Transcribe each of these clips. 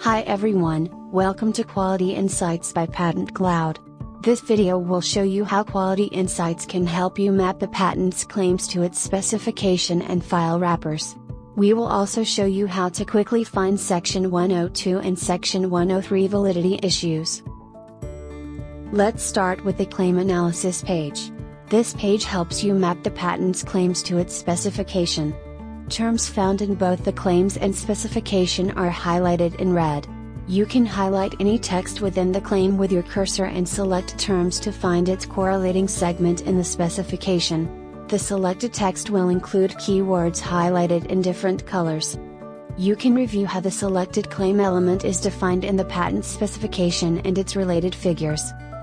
Hi everyone, welcome to Quality Insights by Patent Cloud. This video will show you how Quality Insights can help you map the patent's claims to its specification and file wrappers. We will also show you how to quickly find Section 102 and Section 103 validity issues. Let's start with the claim analysis page. This page helps you map the patent's claims to its specification. Terms found in both the claims and specification are highlighted in red. You can highlight any text within the claim with your cursor and select terms to find its correlating segment in the specification. The selected text will include keywords highlighted in different colors. You can review how the selected claim element is defined in the patent specification and its related figures.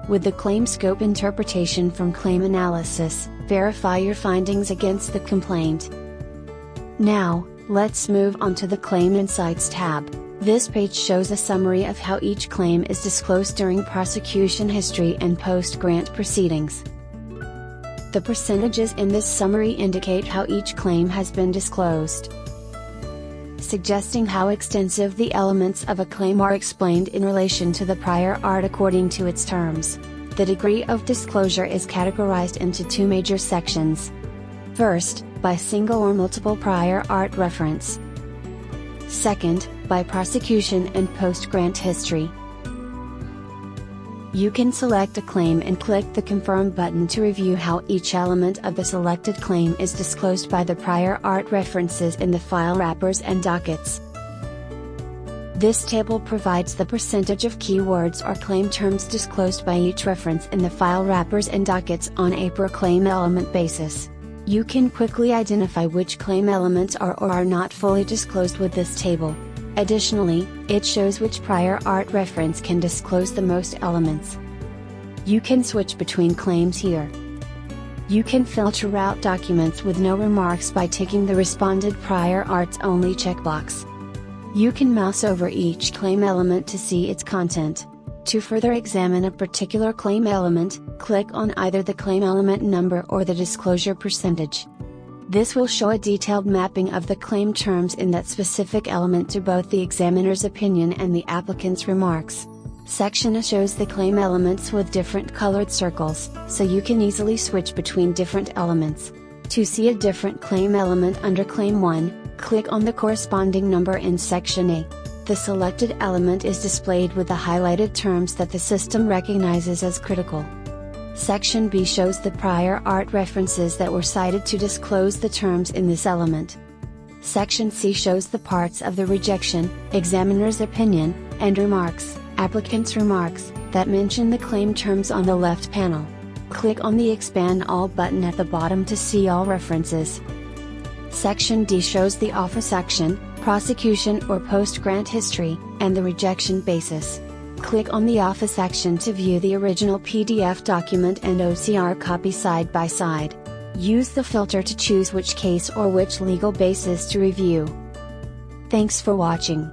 With the claim scope interpretation from claim analysis, verify your findings against the complaint. Now, let's move on to the Claim Insights tab. This page shows a summary of how each claim is disclosed during prosecution history and post-grant proceedings. The percentages in this summary indicate how each claim has been disclosed, suggesting how extensive the elements of a claim are explained in relation to the prior art according to its terms. The degree of disclosure is categorized into two major sections. First, by single or multiple prior art reference. Second, by prosecution and post-grant history. You can select a claim and click the Confirm button to review how each element of the selected claim is disclosed by the prior art references in the file wrappers and dockets. This table provides the percentage of keywords or claim terms disclosed by each reference in the file wrappers and dockets on a per claim element basis. You can quickly identify which claim elements are or are not fully disclosed with this table. Additionally, it shows which prior art reference can disclose the most elements. You can switch between claims here. You can filter out documents with no remarks by ticking the Responded Prior Arts Only checkbox. You can mouse over each claim element to see its content. To further examine a particular claim element, click on either the claim element number or the disclosure percentage. This will show a detailed mapping of the claim terms in that specific element to both the examiner's opinion and the applicant's remarks. Section A shows the claim elements with different colored circles, so you can easily switch between different elements. To see a different claim element under Claim 1, click on the corresponding number in Section A. The selected element is displayed with the highlighted terms that the system recognizes as critical. Section B shows the prior art references that were cited to disclose the terms in this element. Section C shows the parts of the rejection, examiner's opinion, and remarks, applicant's remarks, that mention the claim terms on the left panel. Click on the Expand All button at the bottom to see all references. Section D shows the office action, prosecution or post-grant history, and the rejection basis. Click on the office action to view the original PDF document and OCR copy side by side. Use the filter to choose which case or which legal basis to review. Thanks for watching.